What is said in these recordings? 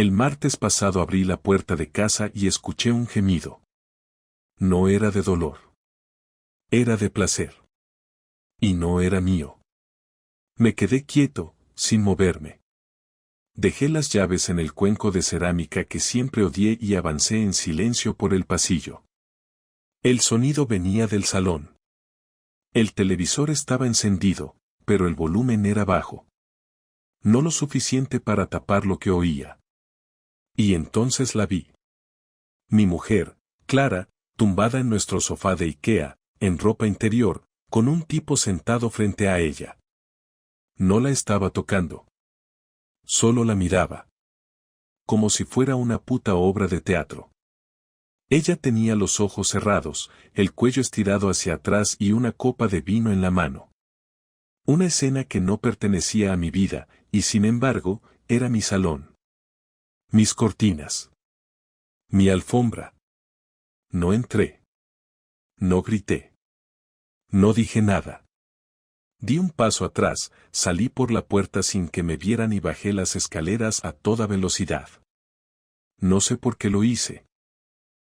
El martes pasado abrí la puerta de casa y escuché un gemido. No era de dolor. Era de placer. Y no era mío. Me quedé quieto, sin moverme. Dejé las llaves en el cuenco de cerámica que siempre odié y avancé en silencio por el pasillo. El sonido venía del salón. El televisor estaba encendido, pero el volumen era bajo. No lo suficiente para tapar lo que oía. Y entonces la vi. Mi mujer, Clara, tumbada en nuestro sofá de Ikea, en ropa interior, con un tipo sentado frente a ella. No la estaba tocando. Solo la miraba. Como si fuera una puta obra de teatro. Ella tenía los ojos cerrados, el cuello estirado hacia atrás y una copa de vino en la mano. Una escena que no pertenecía a mi vida, y sin embargo, era mi salón. Mis cortinas. Mi alfombra. No entré. No grité. No dije nada. Di un paso atrás, salí por la puerta sin que me vieran y bajé las escaleras a toda velocidad. No sé por qué lo hice.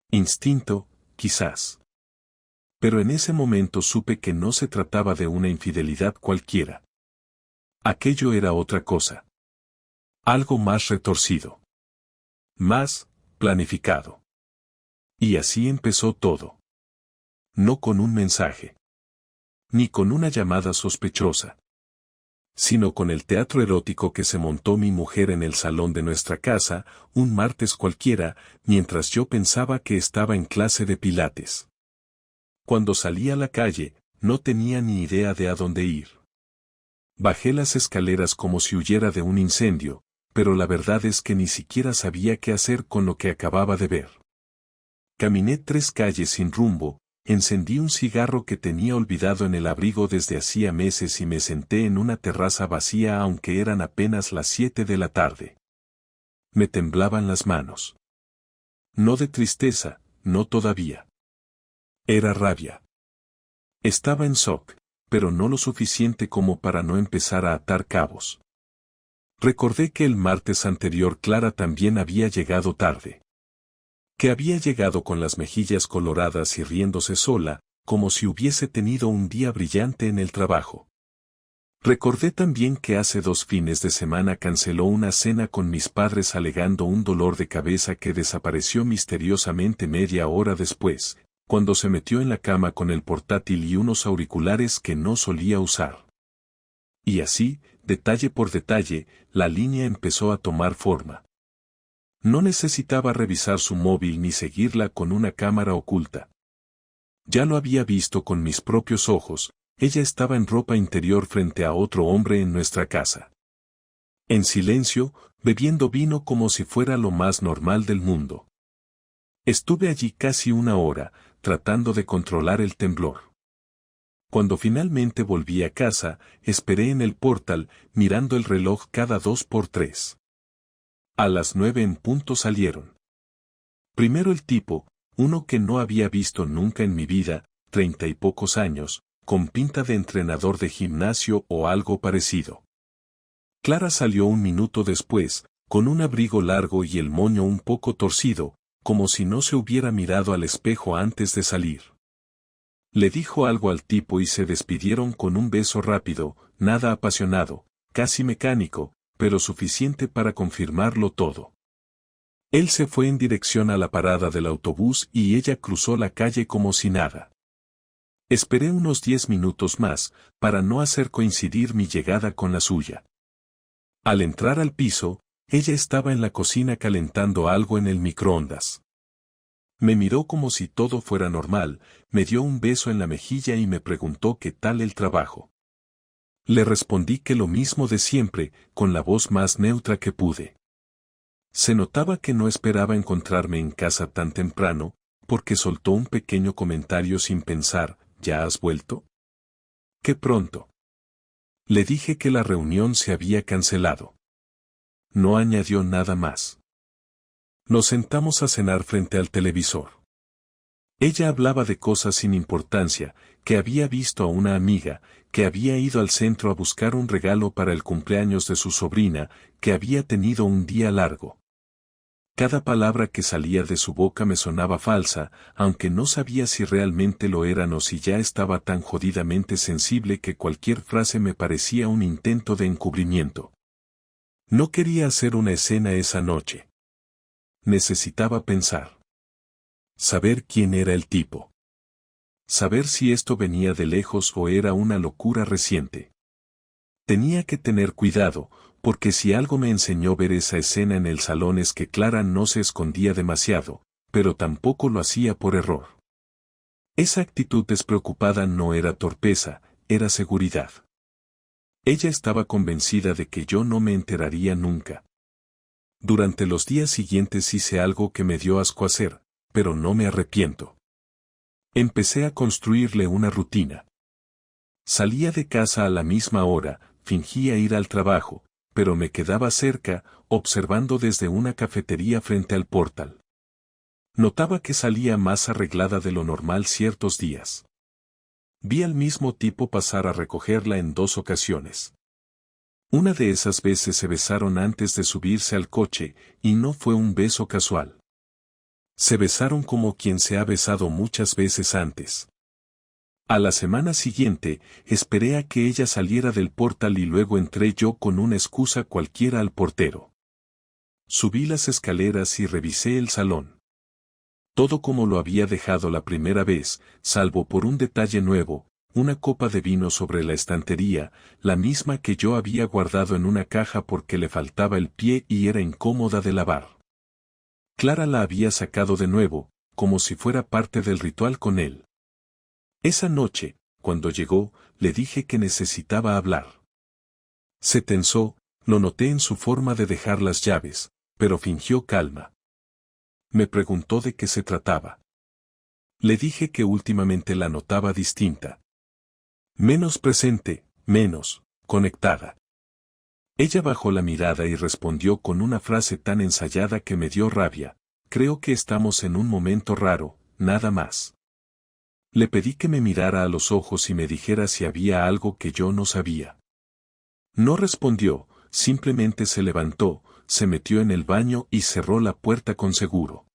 Instinto, quizás. Pero en ese momento supe que no se trataba de una infidelidad cualquiera. Aquello era otra cosa. Algo más retorcido. Más planificado. Y así empezó todo. No con un mensaje. Ni con una llamada sospechosa. Sino con el teatro erótico que se montó mi mujer en el salón de nuestra casa, un martes cualquiera, mientras yo pensaba que estaba en clase de pilates. Cuando salí a la calle, no tenía ni idea de a dónde ir. Bajé las escaleras como si huyera de un incendio, pero la verdad es que ni siquiera sabía qué hacer con lo que acababa de ver. Caminé 3 calles sin rumbo, encendí un cigarro que tenía olvidado en el abrigo desde hacía meses y me senté en una terraza vacía aunque eran apenas las 7 de la tarde. Me temblaban las manos. No de tristeza, no todavía. Era rabia. Estaba en shock, pero no lo suficiente como para no empezar a atar cabos. Recordé que el martes anterior Clara también había llegado tarde. Que había llegado con las mejillas coloradas y riéndose sola, como si hubiese tenido un día brillante en el trabajo. Recordé también que hace 2 fines de semana canceló una cena con mis padres alegando un dolor de cabeza que desapareció misteriosamente media hora después, cuando se metió en la cama con el portátil y unos auriculares que no solía usar. Y así, detalle por detalle, la línea empezó a tomar forma. No necesitaba revisar su móvil ni seguirla con una cámara oculta. Ya lo había visto con mis propios ojos, ella estaba en ropa interior frente a otro hombre en nuestra casa. En silencio, bebiendo vino como si fuera lo más normal del mundo. Estuve allí casi 1 hora, tratando de controlar el temblor. Cuando finalmente volví a casa, esperé en el portal, mirando el reloj cada 2 por 3. A las 9 en punto salieron. Primero el tipo, uno que no había visto nunca en mi vida, 30 y pocos años, con pinta de entrenador de gimnasio o algo parecido. Clara salió 1 minuto después, con un abrigo largo y el moño un poco torcido, como si no se hubiera mirado al espejo antes de salir. Le dijo algo al tipo y se despidieron con un beso rápido, nada apasionado, casi mecánico, pero suficiente para confirmarlo todo. Él se fue en dirección a la parada del autobús y ella cruzó la calle como si nada. Esperé unos 10 minutos más, para no hacer coincidir mi llegada con la suya. Al entrar al piso, ella estaba en la cocina calentando algo en el microondas. Me miró como si todo fuera normal, me dio un beso en la mejilla y me preguntó qué tal el trabajo. Le respondí que lo mismo de siempre, con la voz más neutra que pude. Se notaba que no esperaba encontrarme en casa tan temprano, porque soltó un pequeño comentario sin pensar, ¿ya has vuelto? ¡Qué pronto! Le dije que la reunión se había cancelado. No añadió nada más. Nos sentamos a cenar frente al televisor. Ella hablaba de cosas sin importancia, que había visto a una amiga, que había ido al centro a buscar un regalo para el cumpleaños de su sobrina, que había tenido un día largo. Cada palabra que salía de su boca me sonaba falsa, aunque no sabía si realmente lo eran o si ya estaba tan jodidamente sensible que cualquier frase me parecía un intento de encubrimiento. No quería hacer una escena esa noche. Necesitaba pensar. Saber quién era el tipo. Saber si esto venía de lejos o era una locura reciente. Tenía que tener cuidado, porque si algo me enseñó ver esa escena en el salón es que Clara no se escondía demasiado, pero tampoco lo hacía por error. Esa actitud despreocupada no era torpeza, era seguridad. Ella estaba convencida de que yo no me enteraría nunca. Durante los días siguientes hice algo que me dio asco hacer, pero no me arrepiento. Empecé a construirle una rutina. Salía de casa a la misma hora, fingía ir al trabajo, pero me quedaba cerca, observando desde una cafetería frente al portal. Notaba que salía más arreglada de lo normal ciertos días. Vi al mismo tipo pasar a recogerla en 2 ocasiones. Una de esas veces se besaron antes de subirse al coche, y no fue un beso casual. Se besaron como quien se ha besado muchas veces antes. A la semana siguiente, esperé a que ella saliera del portal y luego entré yo con una excusa cualquiera al portero. Subí las escaleras y revisé el salón. Todo como lo había dejado la primera vez, salvo por un detalle nuevo, una copa de vino sobre la estantería, la misma que yo había guardado en una caja porque le faltaba el pie y era incómoda de lavar. Clara la había sacado de nuevo, como si fuera parte del ritual con él. Esa noche, cuando llegó, le dije que necesitaba hablar. Se tensó, lo noté en su forma de dejar las llaves, pero fingió calma. Me preguntó de qué se trataba. Le dije que últimamente la notaba distinta. Menos presente, menos conectada. Ella bajó la mirada y respondió con una frase tan ensayada que me dio rabia. Creo que estamos en un momento raro, nada más. Le pedí que me mirara a los ojos y me dijera si había algo que yo no sabía. No respondió, simplemente se levantó, se metió en el baño y cerró la puerta con seguro.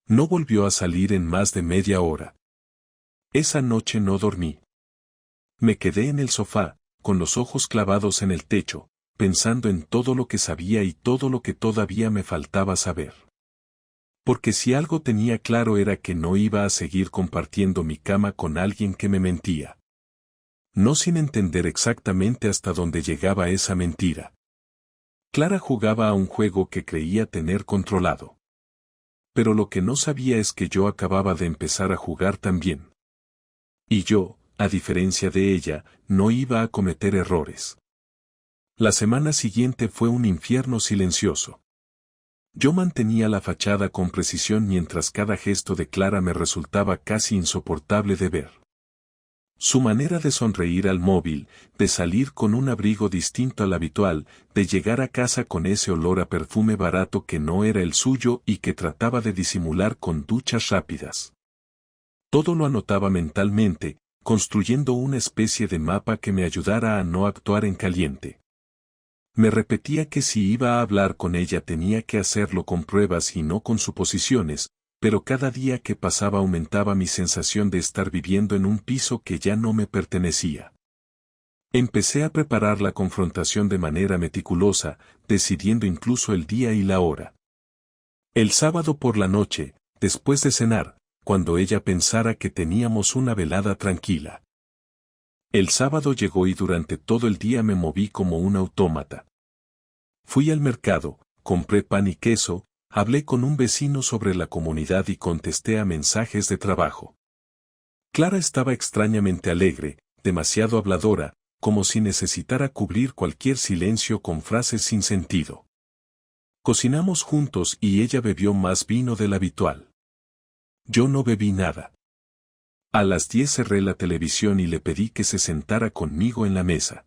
No volvió a salir en más de media hora. Esa noche no dormí. Me quedé en el sofá, con los ojos clavados en el techo, pensando en todo lo que sabía y todo lo que todavía me faltaba saber. Porque si algo tenía claro era que no iba a seguir compartiendo mi cama con alguien que me mentía. No sin entender exactamente hasta dónde llegaba esa mentira. Clara jugaba a un juego que creía tener controlado. Pero lo que no sabía es que yo acababa de empezar a jugar también. Y yo, a diferencia de ella, no iba a cometer errores. La semana siguiente fue un infierno silencioso. Yo mantenía la fachada con precisión mientras cada gesto de Clara me resultaba casi insoportable de ver. Su manera de sonreír al móvil, de salir con un abrigo distinto al habitual, de llegar a casa con ese olor a perfume barato que no era el suyo y que trataba de disimular con duchas rápidas. Todo lo anotaba mentalmente, construyendo una especie de mapa que me ayudara a no actuar en caliente. Me repetía que si iba a hablar con ella tenía que hacerlo con pruebas y no con suposiciones, pero cada día que pasaba aumentaba mi sensación de estar viviendo en un piso que ya no me pertenecía. Empecé a preparar la confrontación de manera meticulosa, decidiendo incluso el día y la hora. El sábado por la noche, después de cenar, cuando ella pensara que teníamos una velada tranquila. El sábado llegó y durante todo el día me moví como un autómata. Fui al mercado, compré pan y queso, hablé con un vecino sobre la comunidad y contesté a mensajes de trabajo. Clara estaba extrañamente alegre, demasiado habladora, como si necesitara cubrir cualquier silencio con frases sin sentido. Cocinamos juntos y ella bebió más vino del habitual. Yo no bebí nada. A las 10 cerré la televisión y le pedí que se sentara conmigo en la mesa.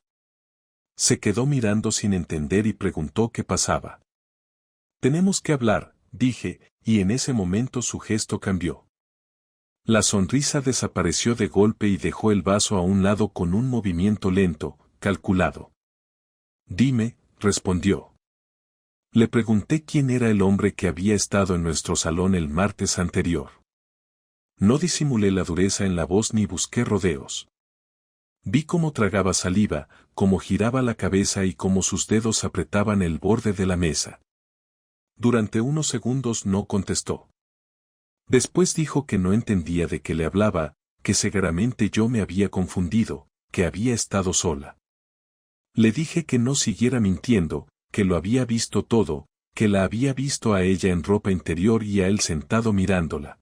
Se quedó mirando sin entender y preguntó qué pasaba. Tenemos que hablar, dije, y en ese momento su gesto cambió. La sonrisa desapareció de golpe y dejó el vaso a un lado con un movimiento lento, calculado. Dime, respondió. Le pregunté quién era el hombre que había estado en nuestro salón el martes anterior. No disimulé la dureza en la voz ni busqué rodeos. Vi cómo tragaba saliva, cómo giraba la cabeza y cómo sus dedos apretaban el borde de la mesa. Durante unos segundos no contestó. Después dijo que no entendía de qué le hablaba, que seguramente yo me había confundido, que había estado sola. Le dije que no siguiera mintiendo, que lo había visto todo, que la había visto a ella en ropa interior y a él sentado mirándola.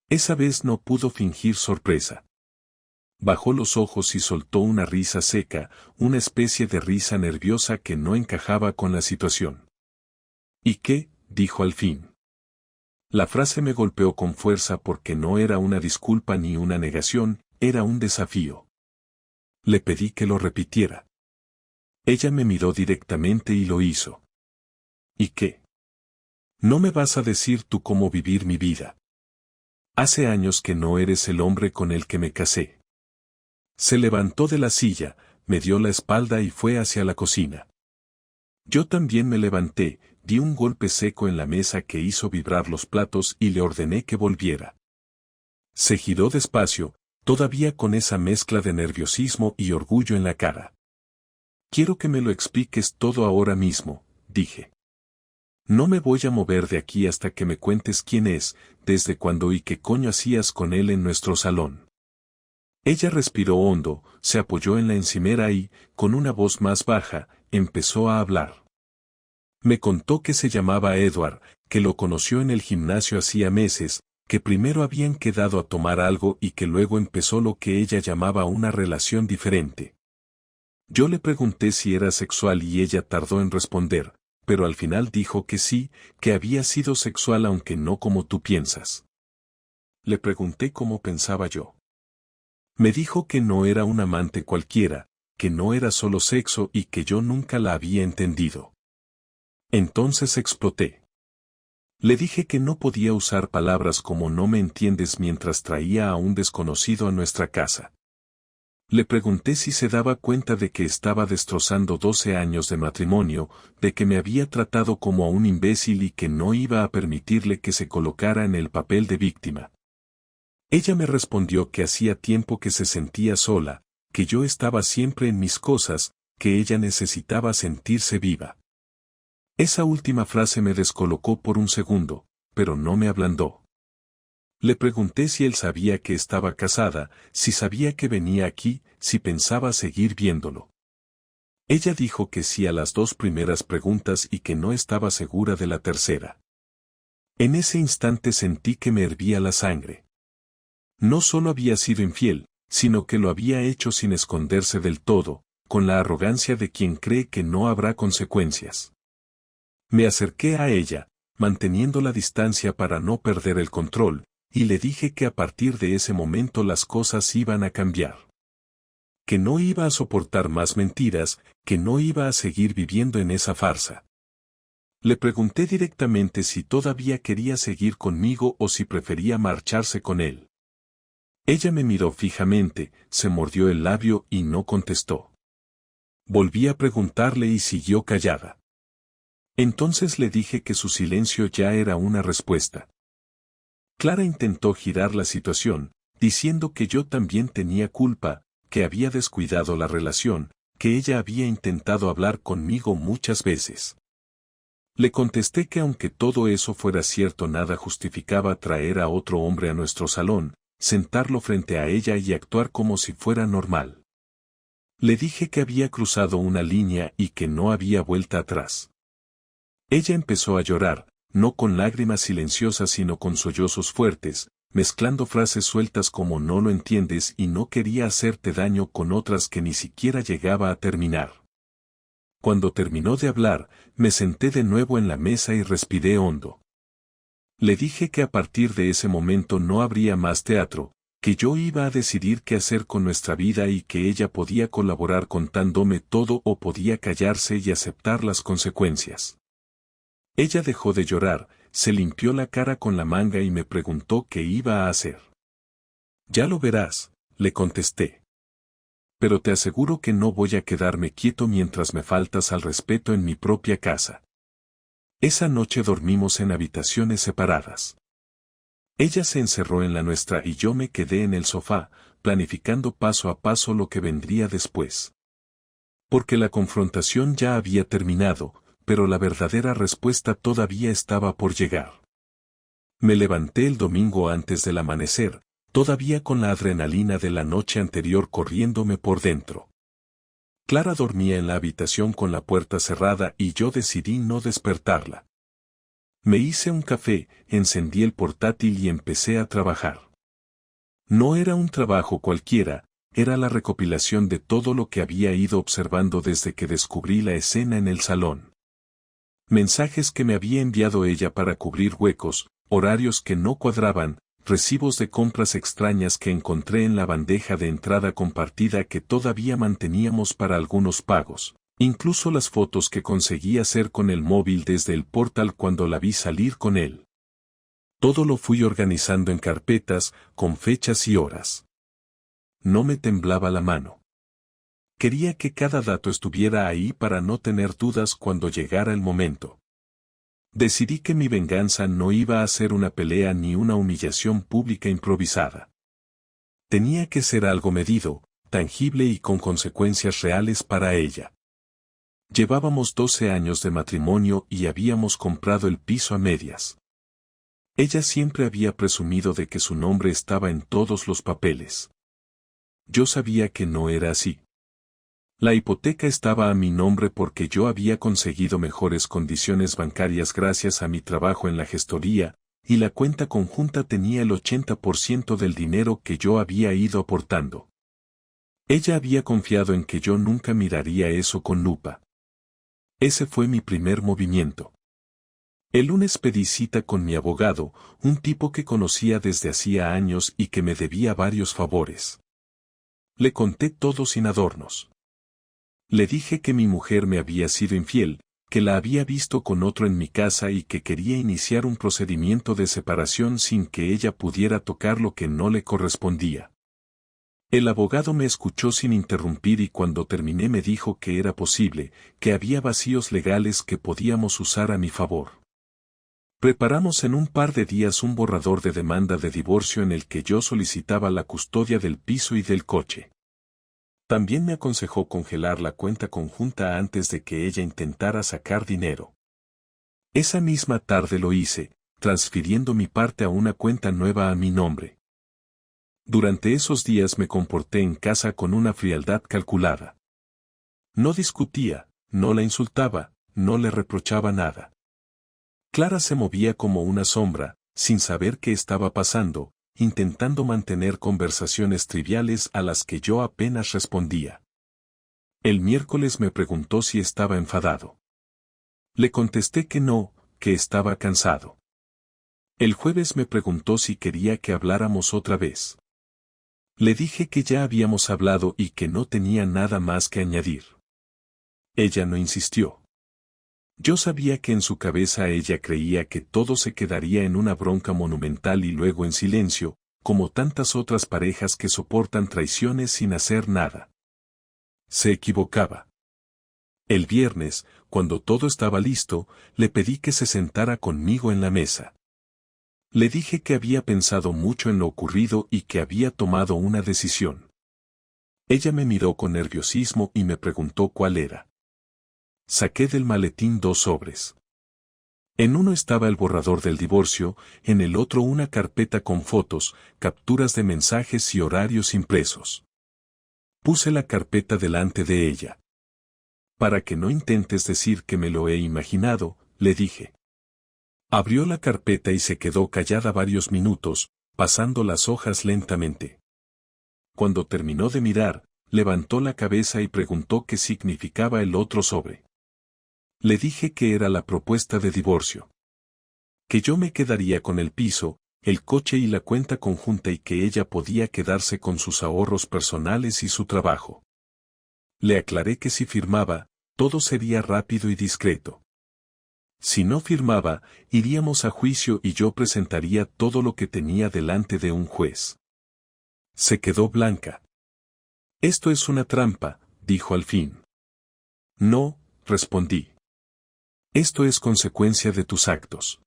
Esa vez no pudo fingir sorpresa. Bajó los ojos y soltó una risa seca, una especie de risa nerviosa que no encajaba con la situación. ¿Y qué?, dijo al fin. La frase me golpeó con fuerza porque no era una disculpa ni una negación, era un desafío. Le pedí que lo repitiera. Ella me miró directamente y lo hizo. ¿Y qué? ¿No me vas a decir tú cómo vivir mi vida? Hace años que no eres el hombre con el que me casé. Se levantó de la silla, me dio la espalda y fue hacia la cocina. Yo también me levanté, di un golpe seco en la mesa que hizo vibrar los platos y le ordené que volviera. Se giró despacio, todavía con esa mezcla de nerviosismo y orgullo en la cara. Quiero que me lo expliques todo ahora mismo, dije. No me voy a mover de aquí hasta que me cuentes quién es, desde cuándo y qué coño hacías con él en nuestro salón. Ella respiró hondo, se apoyó en la encimera y, con una voz más baja, empezó a hablar. Me contó que se llamaba Edward, que lo conoció en el gimnasio hacía meses, que primero habían quedado a tomar algo y que luego empezó lo que ella llamaba una relación diferente. Yo le pregunté si era sexual y ella tardó en responder, pero al final dijo que sí, que había sido sexual aunque no como tú piensas. Le pregunté cómo pensaba yo. Me dijo que no era un amante cualquiera, que no era solo sexo y que yo nunca la había entendido. Entonces exploté. Le dije que no podía usar palabras como no me entiendes mientras traía a un desconocido a nuestra casa. Le pregunté si se daba cuenta de que estaba destrozando 12 años de matrimonio, de que me había tratado como a un imbécil y que no iba a permitirle que se colocara en el papel de víctima. Ella me respondió que hacía tiempo que se sentía sola, que yo estaba siempre en mis cosas, que ella necesitaba sentirse viva. Esa última frase me descolocó por un segundo, pero no me ablandó. Le pregunté si él sabía que estaba casada, si sabía que venía aquí, si pensaba seguir viéndolo. Ella dijo que sí a las 2 primeras preguntas y que no estaba segura de la tercera. En ese instante sentí que me hervía la sangre. No solo había sido infiel, sino que lo había hecho sin esconderse del todo, con la arrogancia de quien cree que no habrá consecuencias. Me acerqué a ella, manteniendo la distancia para no perder el control, y le dije que a partir de ese momento las cosas iban a cambiar. Que no iba a soportar más mentiras, que no iba a seguir viviendo en esa farsa. Le pregunté directamente si todavía quería seguir conmigo o si prefería marcharse con él. Ella me miró fijamente, se mordió el labio y no contestó. Volví a preguntarle y siguió callada. Entonces le dije que su silencio ya era una respuesta. Clara intentó girar la situación, diciendo que yo también tenía culpa, que había descuidado la relación, que ella había intentado hablar conmigo muchas veces. Le contesté que aunque todo eso fuera cierto nada justificaba traer a otro hombre a nuestro salón, sentarlo frente a ella y actuar como si fuera normal. Le dije que había cruzado una línea y que no había vuelta atrás. Ella empezó a llorar, no con lágrimas silenciosas sino con sollozos fuertes, mezclando frases sueltas como no lo entiendes y no quería hacerte daño con otras que ni siquiera llegaba a terminar. Cuando terminó de hablar, me senté de nuevo en la mesa y respiré hondo. Le dije que a partir de ese momento no habría más teatro, que yo iba a decidir qué hacer con nuestra vida y que ella podía colaborar contándome todo o podía callarse y aceptar las consecuencias. Ella dejó de llorar, se limpió la cara con la manga y me preguntó qué iba a hacer. Ya lo verás, le contesté. Pero te aseguro que no voy a quedarme quieto mientras me faltas al respeto en mi propia casa. Esa noche dormimos en habitaciones separadas. Ella se encerró en la nuestra y yo me quedé en el sofá, planificando paso a paso lo que vendría después. Porque la confrontación ya había terminado, pero la verdadera respuesta todavía estaba por llegar. Me levanté el domingo antes del amanecer, todavía con la adrenalina de la noche anterior corriéndome por dentro. Clara dormía en la habitación con la puerta cerrada y yo decidí no despertarla. Me hice un café, encendí el portátil y empecé a trabajar. No era un trabajo cualquiera, era la recopilación de todo lo que había ido observando desde que descubrí la escena en el salón. Mensajes que me había enviado ella para cubrir huecos, horarios que no cuadraban, recibos de compras extrañas que encontré en la bandeja de entrada compartida que todavía manteníamos para algunos pagos, incluso las fotos que conseguí hacer con el móvil desde el portal cuando la vi salir con él. Todo lo fui organizando en carpetas, con fechas y horas. No me temblaba la mano. Quería que cada dato estuviera ahí para no tener dudas cuando llegara el momento. Decidí que mi venganza no iba a ser una pelea ni una humillación pública improvisada. Tenía que ser algo medido, tangible y con consecuencias reales para ella. Llevábamos 12 años de matrimonio y habíamos comprado el piso a medias. Ella siempre había presumido de que su nombre estaba en todos los papeles. Yo sabía que no era así. La hipoteca estaba a mi nombre porque yo había conseguido mejores condiciones bancarias gracias a mi trabajo en la gestoría, y la cuenta conjunta tenía el 80% del dinero que yo había ido aportando. Ella había confiado en que yo nunca miraría eso con lupa. Ese fue mi primer movimiento. El lunes pedí cita con mi abogado, un tipo que conocía desde hacía años y que me debía varios favores. Le conté todo sin adornos. Le dije que mi mujer me había sido infiel, que la había visto con otro en mi casa y que quería iniciar un procedimiento de separación sin que ella pudiera tocar lo que no le correspondía. El abogado me escuchó sin interrumpir y cuando terminé me dijo que era posible, que había vacíos legales que podíamos usar a mi favor. Preparamos en un par de días un borrador de demanda de divorcio en el que yo solicitaba la custodia del piso y del coche. También me aconsejó congelar la cuenta conjunta antes de que ella intentara sacar dinero. Esa misma tarde lo hice, transfiriendo mi parte a una cuenta nueva a mi nombre. Durante esos días me comporté en casa con una frialdad calculada. No discutía, no la insultaba, no le reprochaba nada. Clara se movía como una sombra, sin saber qué estaba pasando, intentando mantener conversaciones triviales a las que yo apenas respondía. El miércoles me preguntó si estaba enfadado. Le contesté que no, que estaba cansado. El jueves me preguntó si quería que habláramos otra vez. Le dije que ya habíamos hablado y que no tenía nada más que añadir. Ella no insistió. Yo sabía que en su cabeza ella creía que todo se quedaría en una bronca monumental y luego en silencio, como tantas otras parejas que soportan traiciones sin hacer nada. Se equivocaba. El viernes, cuando todo estaba listo, le pedí que se sentara conmigo en la mesa. Le dije que había pensado mucho en lo ocurrido y que había tomado una decisión. Ella me miró con nerviosismo y me preguntó cuál era. Saqué del maletín 2 sobres. En uno estaba el borrador del divorcio, en el otro una carpeta con fotos, capturas de mensajes y horarios impresos. Puse la carpeta delante de ella. Para que no intentes decir que me lo he imaginado, le dije. Abrió la carpeta y se quedó callada varios minutos, pasando las hojas lentamente. Cuando terminó de mirar, levantó la cabeza y preguntó qué significaba el otro sobre. Le dije que era la propuesta de divorcio. Que yo me quedaría con el piso, el coche y la cuenta conjunta y que ella podía quedarse con sus ahorros personales y su trabajo. Le aclaré que si firmaba, todo sería rápido y discreto. Si no firmaba, iríamos a juicio y yo presentaría todo lo que tenía delante de un juez. Se quedó blanca. Esto es una trampa, dijo al fin. No, respondí. Esto es consecuencia de tus actos.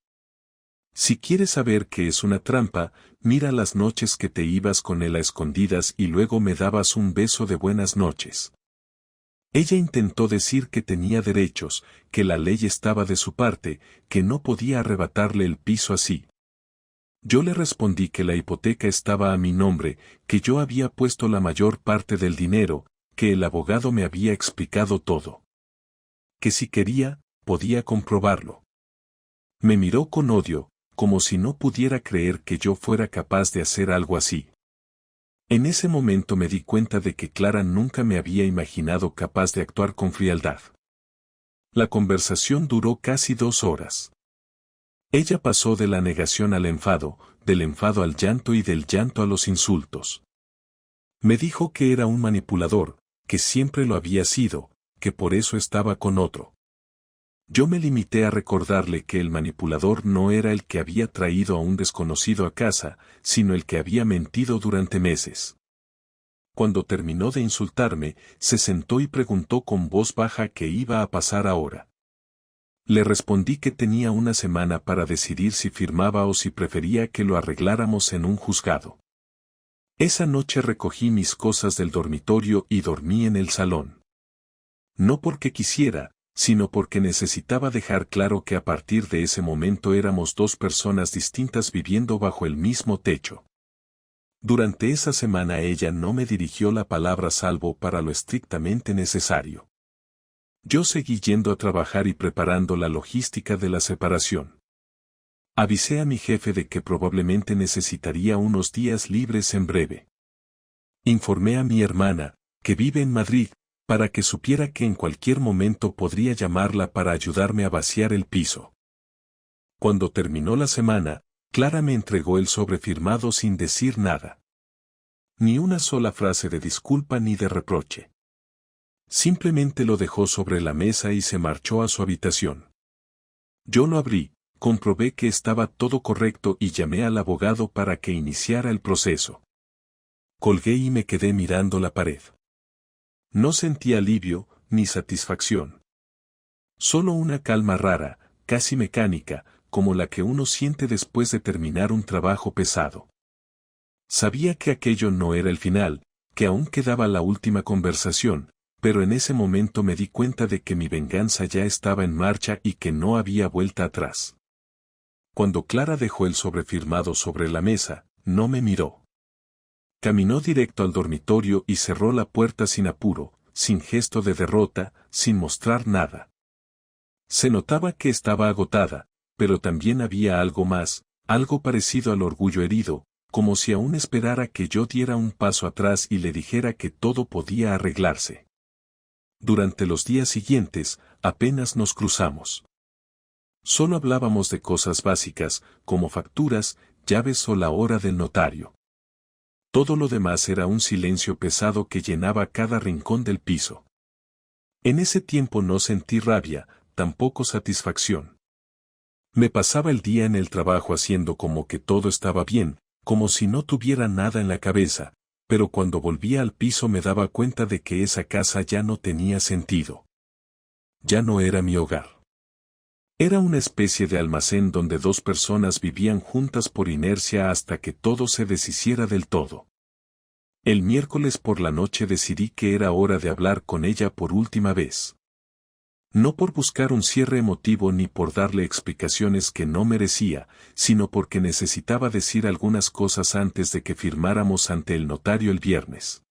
Si quieres saber qué es una trampa, mira las noches que te ibas con él a escondidas y luego me dabas un beso de buenas noches. Ella intentó decir que tenía derechos, que la ley estaba de su parte, que no podía arrebatarle el piso así. Yo le respondí que la hipoteca estaba a mi nombre, que yo había puesto la mayor parte del dinero, que el abogado me había explicado todo. Que si quería, podía comprobarlo. Me miró con odio, como si no pudiera creer que yo fuera capaz de hacer algo así. En ese momento me di cuenta de que Clara nunca me había imaginado capaz de actuar con frialdad. La conversación duró casi 2 horas. Ella pasó de la negación al enfado, del enfado al llanto y del llanto a los insultos. Me dijo que era un manipulador, que siempre lo había sido, que por eso estaba con otro. Yo me limité a recordarle que el manipulador no era el que había traído a un desconocido a casa, sino el que había mentido durante meses. Cuando terminó de insultarme, se sentó y preguntó con voz baja qué iba a pasar ahora. Le respondí que tenía una semana para decidir si firmaba o si prefería que lo arregláramos en un juzgado. Esa noche recogí mis cosas del dormitorio y dormí en el salón. No porque quisiera, sino porque necesitaba dejar claro que a partir de ese momento éramos 2 personas distintas viviendo bajo el mismo techo. Durante esa semana ella no me dirigió la palabra salvo para lo estrictamente necesario. Yo seguí yendo a trabajar y preparando la logística de la separación. Avisé a mi jefe de que probablemente necesitaría unos días libres en breve. Informé a mi hermana, que vive en Madrid, para que supiera que en cualquier momento podría llamarla para ayudarme a vaciar el piso. Cuando terminó la semana, Clara me entregó el sobre firmado sin decir nada. Ni una sola frase de disculpa ni de reproche. Simplemente lo dejó sobre la mesa y se marchó a su habitación. Yo lo abrí, comprobé que estaba todo correcto y llamé al abogado para que iniciara el proceso. Colgué y me quedé mirando la pared. No sentí alivio, ni satisfacción. Solo una calma rara, casi mecánica, como la que uno siente después de terminar un trabajo pesado. Sabía que aquello no era el final, que aún quedaba la última conversación, pero en ese momento me di cuenta de que mi venganza ya estaba en marcha y que no había vuelta atrás. Cuando Clara dejó el sobre firmado sobre la mesa, no me miró. Caminó directo al dormitorio y cerró la puerta sin apuro, sin gesto de derrota, sin mostrar nada. Se notaba que estaba agotada, pero también había algo más, algo parecido al orgullo herido, como si aún esperara que yo diera un paso atrás y le dijera que todo podía arreglarse. Durante los días siguientes, apenas nos cruzamos. Solo hablábamos de cosas básicas, como facturas, llaves o la hora del notario. Todo lo demás era un silencio pesado que llenaba cada rincón del piso. En ese tiempo no sentí rabia, tampoco satisfacción. Me pasaba el día en el trabajo haciendo como que todo estaba bien, como si no tuviera nada en la cabeza, pero cuando volvía al piso me daba cuenta de que esa casa ya no tenía sentido. Ya no era mi hogar. Era una especie de almacén donde 2 personas vivían juntas por inercia hasta que todo se deshiciera del todo. El miércoles por la noche decidí que era hora de hablar con ella por última vez. No por buscar un cierre emotivo ni por darle explicaciones que no merecía, sino porque necesitaba decir algunas cosas antes de que firmáramos ante el notario el viernes.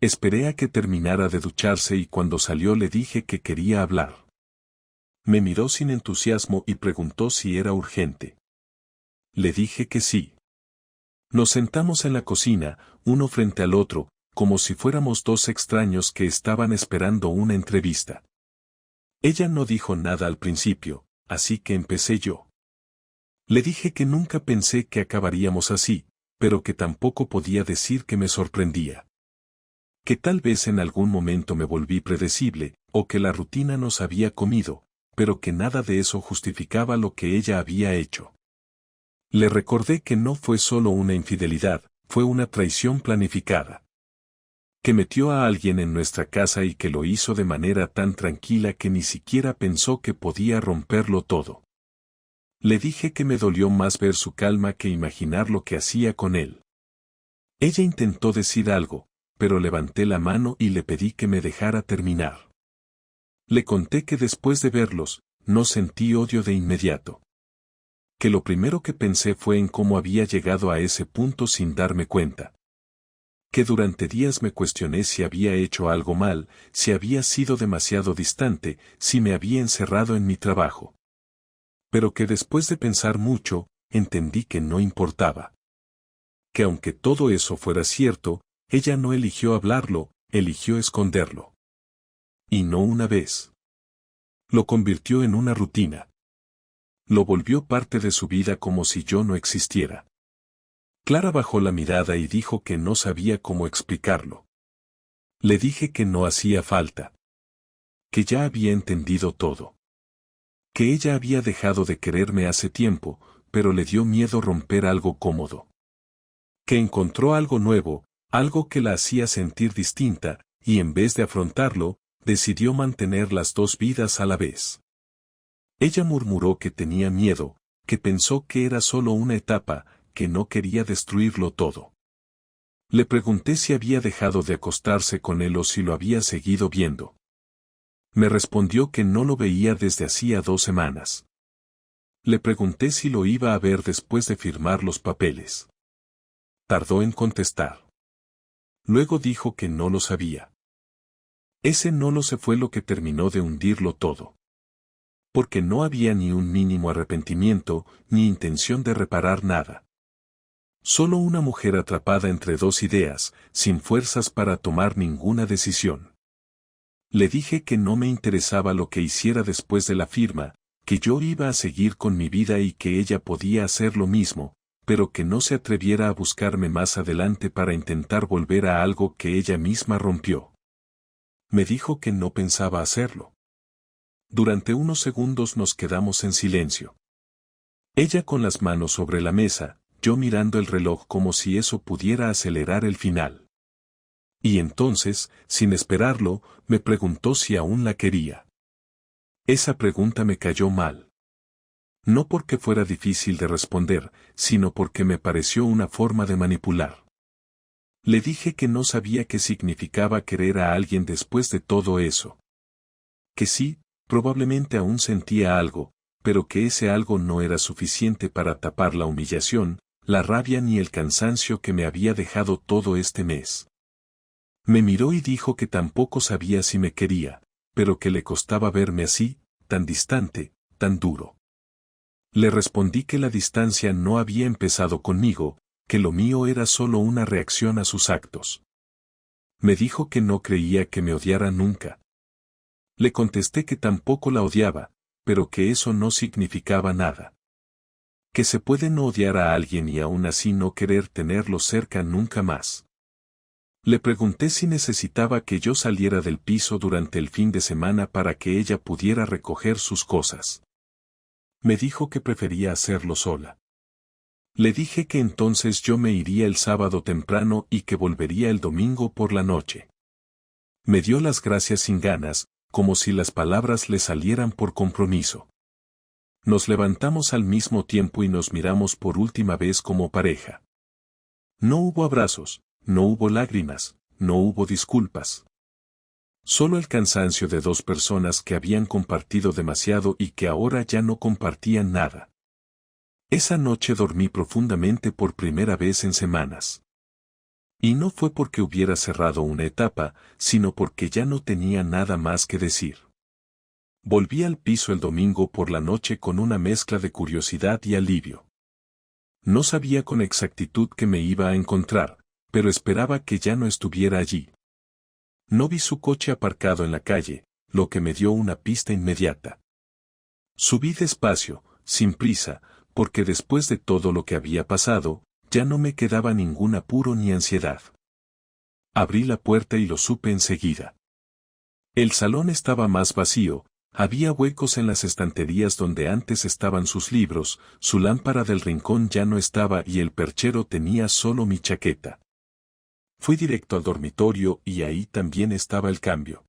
Esperé a que terminara de ducharse y cuando salió le dije que quería hablar. Me miró sin entusiasmo y preguntó si era urgente. Le dije que sí. Nos sentamos en la cocina, uno frente al otro, como si fuéramos 2 extraños que estaban esperando una entrevista. Ella no dijo nada al principio, así que empecé yo. Le dije que nunca pensé que acabaríamos así, pero que tampoco podía decir que me sorprendía. Que tal vez en algún momento me volví predecible, o que la rutina nos había comido, pero que nada de eso justificaba lo que ella había hecho. Le recordé que no fue solo una infidelidad, fue una traición planificada. Que metió a alguien en nuestra casa y que lo hizo de manera tan tranquila que ni siquiera pensó que podía romperlo todo. Le dije que me dolió más ver su calma que imaginar lo que hacía con él. Ella intentó decir algo, pero levanté la mano y le pedí que me dejara terminar. Le conté que después de verlos, no sentí odio de inmediato. Que lo primero que pensé fue en cómo había llegado a ese punto sin darme cuenta. Que durante días me cuestioné si había hecho algo mal, si había sido demasiado distante, si me había encerrado en mi trabajo. Pero que después de pensar mucho, entendí que no importaba. Que aunque todo eso fuera cierto, ella no eligió hablarlo, eligió esconderlo. Y no una vez. Lo convirtió en una rutina. Lo volvió parte de su vida como si yo no existiera. Clara bajó la mirada y dijo que no sabía cómo explicarlo. Le dije que no hacía falta. Que ya había entendido todo. Que ella había dejado de quererme hace tiempo, pero le dio miedo romper algo cómodo. Que encontró algo nuevo, algo que la hacía sentir distinta, y en vez de afrontarlo, decidió mantener las dos vidas a la vez. Ella murmuró que tenía miedo, que pensó que era solo una etapa, que no quería destruirlo todo. Le pregunté si había dejado de acostarse con él o si lo había seguido viendo. Me respondió que no lo veía desde hacía 2 semanas. Le pregunté si lo iba a ver después de firmar los papeles. Tardó en contestar. Luego dijo que no lo sabía. Ese no lo sé fue lo que terminó de hundirlo todo. Porque no había ni un mínimo arrepentimiento, ni intención de reparar nada. Solo una mujer atrapada entre dos ideas, sin fuerzas para tomar ninguna decisión. Le dije que no me interesaba lo que hiciera después de la firma, que yo iba a seguir con mi vida y que ella podía hacer lo mismo, pero que no se atreviera a buscarme más adelante para intentar volver a algo que ella misma rompió. Me dijo que no pensaba hacerlo. Durante unos segundos nos quedamos en silencio. Ella con las manos sobre la mesa, yo mirando el reloj como si eso pudiera acelerar el final. Y entonces, sin esperarlo, me preguntó si aún la quería. Esa pregunta me cayó mal. No porque fuera difícil de responder, sino porque me pareció una forma de manipular. Le dije que no sabía qué significaba querer a alguien después de todo eso. Que sí, probablemente aún sentía algo, pero que ese algo no era suficiente para tapar la humillación, la rabia ni el cansancio que me había dejado todo este mes. Me miró y dijo que tampoco sabía si me quería, pero que le costaba verme así, tan distante, tan duro. Le respondí que la distancia no había empezado conmigo, que lo mío era solo una reacción a sus actos. Me dijo que no creía que me odiara nunca. Le contesté que tampoco la odiaba, pero que eso no significaba nada. Que se puede no odiar a alguien y aún así no querer tenerlo cerca nunca más. Le pregunté si necesitaba que yo saliera del piso durante el fin de semana para que ella pudiera recoger sus cosas. Me dijo que prefería hacerlo sola. Le dije que entonces yo me iría el sábado temprano y que volvería el domingo por la noche. Me dio las gracias sin ganas, como si las palabras le salieran por compromiso. Nos levantamos al mismo tiempo y nos miramos por última vez como pareja. No hubo abrazos, no hubo lágrimas, no hubo disculpas. Solo el cansancio de dos personas que habían compartido demasiado y que ahora ya no compartían nada. Esa noche dormí profundamente por primera vez en semanas. Y no fue porque hubiera cerrado una etapa, sino porque ya no tenía nada más que decir. Volví al piso el domingo por la noche con una mezcla de curiosidad y alivio. No sabía con exactitud qué me iba a encontrar, pero esperaba que ya no estuviera allí. No vi su coche aparcado en la calle, lo que me dio una pista inmediata. Subí despacio, sin prisa, porque después de todo lo que había pasado, ya no me quedaba ningún apuro ni ansiedad. Abrí la puerta y lo supe enseguida. El salón estaba más vacío. Había huecos en las estanterías donde antes estaban sus libros, su lámpara del rincón ya no estaba y el perchero tenía solo mi chaqueta. Fui directo al dormitorio y ahí también estaba el cambio.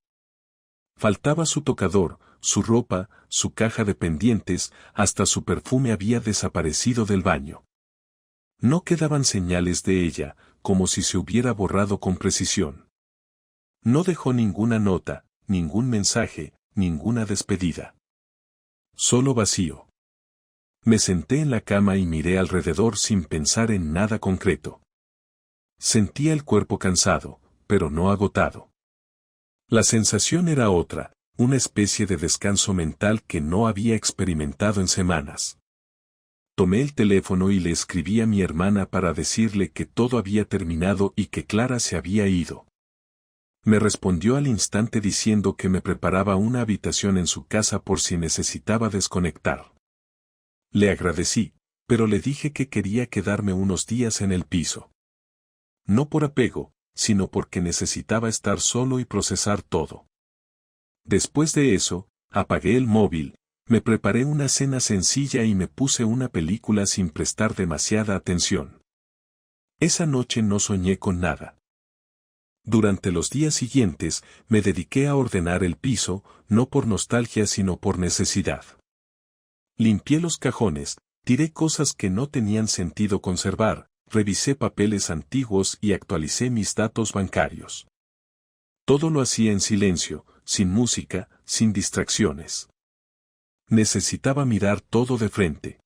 Faltaba su tocador, su ropa, su caja de pendientes, hasta su perfume había desaparecido del baño. No quedaban señales de ella, como si se hubiera borrado con precisión. No dejó ninguna nota, ningún mensaje, ninguna despedida. Solo vacío. Me senté en la cama y miré alrededor sin pensar en nada concreto. Sentía el cuerpo cansado, pero no agotado. La sensación era otra, una especie de descanso mental que no había experimentado en semanas. Tomé el teléfono y le escribí a mi hermana para decirle que todo había terminado y que Clara se había ido. Me respondió al instante diciendo que me preparaba una habitación en su casa por si necesitaba desconectar. Le agradecí, pero le dije que quería quedarme unos días en el piso. No por apego, sino porque necesitaba estar solo y procesar todo. Después de eso, apagué el móvil, me preparé una cena sencilla y me puse una película sin prestar demasiada atención. Esa noche no soñé con nada. Durante los días siguientes, me dediqué a ordenar el piso, no por nostalgia sino por necesidad. Limpié los cajones, tiré cosas que no tenían sentido conservar, revisé papeles antiguos y actualicé mis datos bancarios. Todo lo hacía en silencio, sin música, sin distracciones. Necesitaba mirar todo de frente.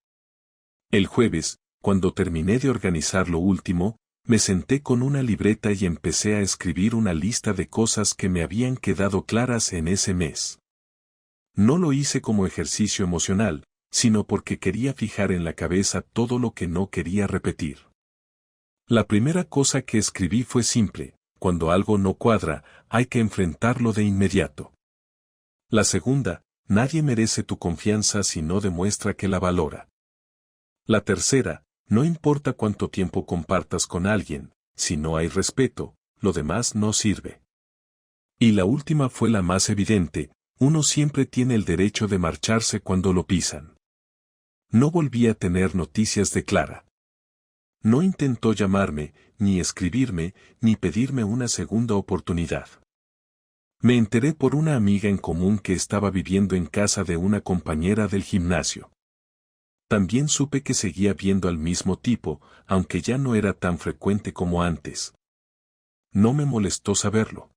El jueves, cuando terminé de organizar lo último, me senté con una libreta y empecé a escribir una lista de cosas que me habían quedado claras en ese mes. No lo hice como ejercicio emocional, sino porque quería fijar en la cabeza todo lo que no quería repetir. La primera cosa que escribí fue simple: cuando algo no cuadra, hay que enfrentarlo de inmediato. La segunda: nadie merece tu confianza si no demuestra que la valora. La tercera: no importa cuánto tiempo compartas con alguien, si no hay respeto, lo demás no sirve. Y la última fue la más evidente: uno siempre tiene el derecho de marcharse cuando lo pisan. No volví a tener noticias de Clara. No intentó llamarme, ni escribirme, ni pedirme una segunda oportunidad. Me enteré por una amiga en común que estaba viviendo en casa de una compañera del gimnasio. También supe que seguía viendo al mismo tipo, aunque ya no era tan frecuente como antes. No me molestó saberlo.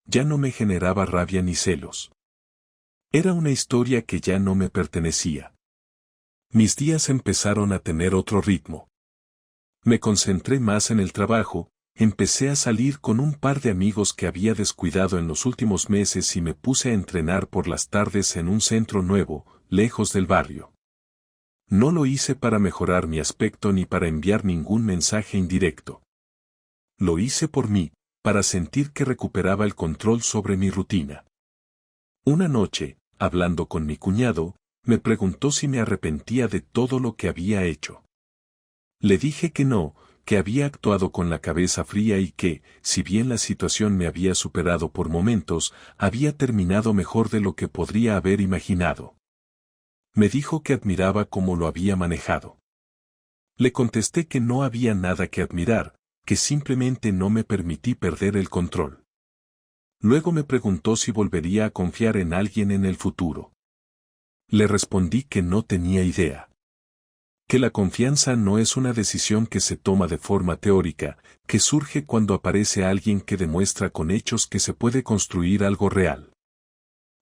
Ya no me generaba rabia ni celos. Era una historia que ya no me pertenecía. Mis días empezaron a tener otro ritmo. Me concentré más en el trabajo, empecé a salir con un par de amigos que había descuidado en los últimos meses y me puse a entrenar por las tardes en un centro nuevo, lejos del barrio. No lo hice para mejorar mi aspecto ni para enviar ningún mensaje indirecto. Lo hice por mí, para sentir que recuperaba el control sobre mi rutina. Una noche, hablando con mi cuñado, me preguntó si me arrepentía de todo lo que había hecho. Le dije que no, que había actuado con la cabeza fría y que, si bien la situación me había superado por momentos, había terminado mejor de lo que podría haber imaginado. Me dijo que admiraba cómo lo había manejado. Le contesté que no había nada que admirar, que simplemente no me permití perder el control. Luego me preguntó si volvería a confiar en alguien en el futuro. Le respondí que no tenía idea. Que la confianza no es una decisión que se toma de forma teórica, que surge cuando aparece alguien que demuestra con hechos que se puede construir algo real.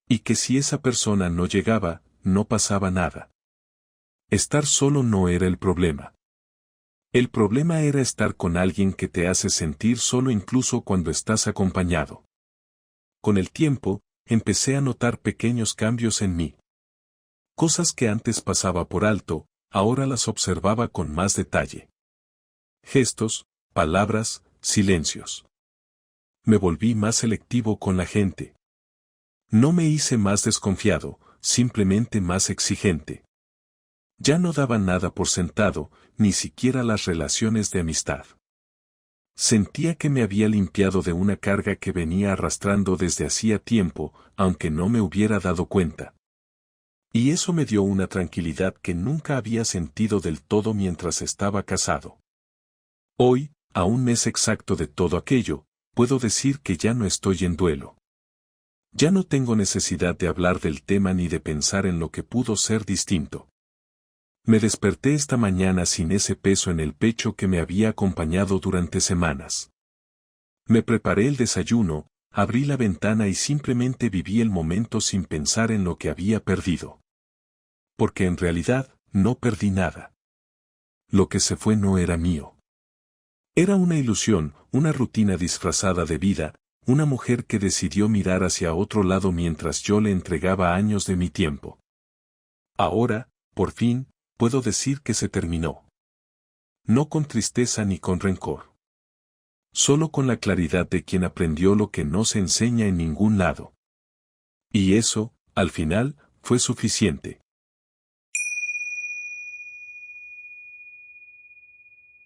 Y que si esa persona no llegaba, no pasaba nada. Estar solo no era el problema. El problema era estar con alguien que te hace sentir solo incluso cuando estás acompañado. Con el tiempo, empecé a notar pequeños cambios en mí. Cosas que antes pasaba por alto, ahora las observaba con más detalle. Gestos, palabras, silencios. Me volví más selectivo con la gente. No me hice más desconfiado, simplemente más exigente. Ya no daba nada por sentado, ni siquiera las relaciones de amistad. Sentía que me había limpiado de una carga que venía arrastrando desde hacía tiempo, aunque no me hubiera dado cuenta. Y eso me dio una tranquilidad que nunca había sentido del todo mientras estaba casado. Hoy, a un mes exacto de todo aquello, puedo decir que ya no estoy en duelo. Ya no tengo necesidad de hablar del tema ni de pensar en lo que pudo ser distinto. Me desperté esta mañana sin ese peso en el pecho que me había acompañado durante semanas. Me preparé el desayuno, abrí la ventana y simplemente viví el momento sin pensar en lo que había perdido. Porque en realidad, no perdí nada. Lo que se fue no era mío. Era una ilusión, una rutina disfrazada de vida, una mujer que decidió mirar hacia otro lado mientras yo le entregaba años de mi tiempo. Ahora, por fin, puedo decir que se terminó. No con tristeza ni con rencor. Solo con la claridad de quien aprendió lo que no se enseña en ningún lado. Y eso, al final, fue suficiente.